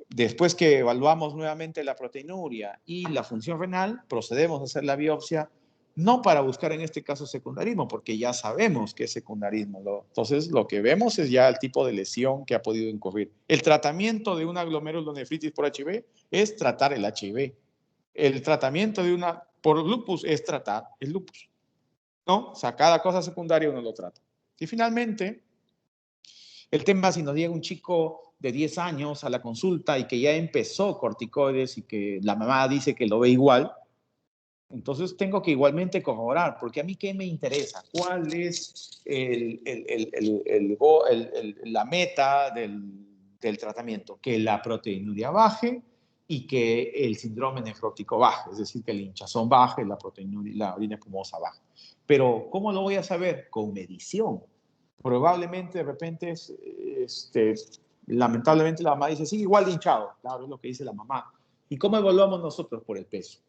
después que evaluamos nuevamente la proteinuria y la función renal, procedemos a hacer la biopsia, no para buscar en este caso secundarismo, porque ya sabemos que es secundarismo. Entonces, lo que vemos es ya el tipo de lesión que ha podido incurrir. El tratamiento de una glomerulonefritis por HIV es tratar el HIV. El tratamiento de una por lupus es tratar el lupus. ¿No? O sea, cada cosa secundaria uno lo trata. Y finalmente, el tema si nos llega un chico de 10 años a la consulta y que ya empezó corticoides y que la mamá dice que lo ve igual, Entonces tengo que igualmente corroborar, porque a mí ¿qué me interesa? ¿Cuál es la meta del tratamiento? Que la proteinuria baje y que el síndrome nefrótico baje, es decir, que el hinchazón baje, la proteinuria, la orina espumosa baje. Pero ¿cómo lo voy a saber? Con medición. Probablemente de repente, lamentablemente la mamá dice, sí, igual de hinchado. Claro, es lo que dice la mamá. ¿Y cómo evaluamos nosotros? Por el peso.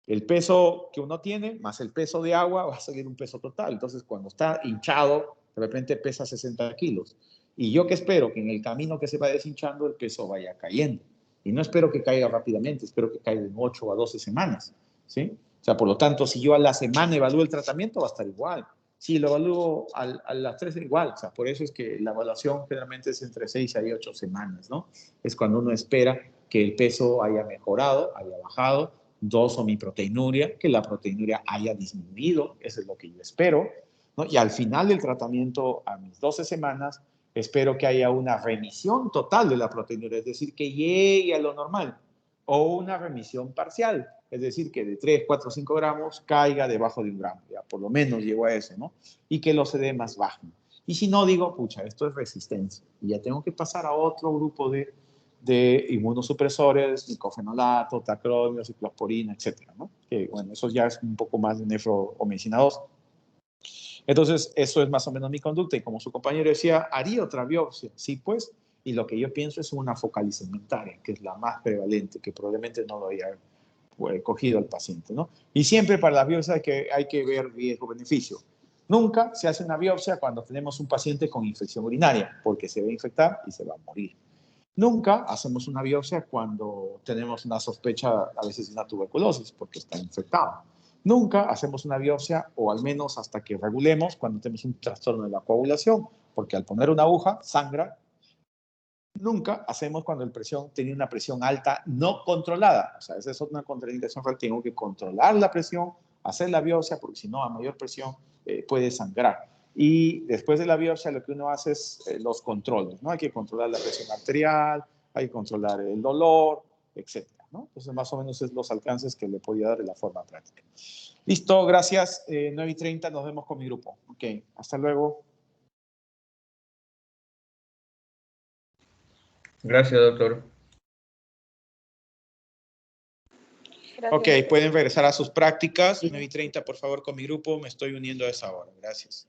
El peso que uno tiene más el peso de agua va a salir un peso total. Entonces, cuando está hinchado, de repente pesa 60 kilos. Y yo que espero que en el camino que se va deshinchando el peso vaya cayendo. Y no espero que caiga rápidamente, espero que caiga en 8 a 12 semanas. ¿Sí? O sea, por lo tanto, si yo a la semana evalúo el tratamiento, va a estar igual. Si lo evalúo a las 3, igual. O sea, por eso es que la evaluación generalmente es entre 6 y 8 semanas, ¿no? Es cuando uno espera que el peso haya mejorado, haya bajado. 2, o mi proteinuria, que la proteinuria haya disminuido, eso es lo que yo espero, ¿no? Y al final del tratamiento, a mis 12 semanas, espero que haya una remisión total de la proteinuria, es decir, que llegue a lo normal, o una remisión parcial, es decir, que de 3, 4, 5 gramos caiga debajo de 1 gramo, ya por lo menos llego a eso, ¿no? Y que los edemas bajen. Y si no, digo, pucha, esto es resistencia, y ya tengo que pasar a otro grupo de inmunosupresores, nicofenolato, tacromio, ciclosporina, etcétera, ¿no? Que, bueno, eso ya es un poco más de nefroomicina 2. Entonces, eso es más o menos mi conducta. Y como su compañero decía, ¿haría otra biopsia? Sí, pues. Y lo que yo pienso es una focalicementaria, que es la más prevalente, que probablemente no lo haya cogido al paciente, ¿no? Y siempre para la biopsia hay que ver riesgo-beneficio. Nunca se hace una biopsia cuando tenemos un paciente con infección urinaria, porque se va a infectar y se va a morir. Nunca hacemos una biopsia cuando tenemos una sospecha, a veces, de una tuberculosis, porque está infectado. Nunca hacemos una biopsia, o al menos hasta que regulemos, cuando tenemos un trastorno de la coagulación, porque al poner una aguja, sangra. Nunca hacemos cuando el presión tenía una presión alta no controlada. O sea, esa es una contraindicación real. Tengo que controlar la presión, hacer la biopsia, porque si no, a mayor presión puede sangrar. Y después de la biopsia lo que uno hace es los controles, ¿no? Hay que controlar la presión arterial, hay que controlar el dolor, etcétera, ¿no? Entonces, más o menos es los alcances que le podía dar de la forma práctica. Listo, gracias. 9:30 nos vemos con mi grupo. Ok, hasta luego. Gracias, doctor. Ok, pueden regresar a sus prácticas. 9:30, por favor, con mi grupo. Me estoy uniendo a esa hora. Gracias.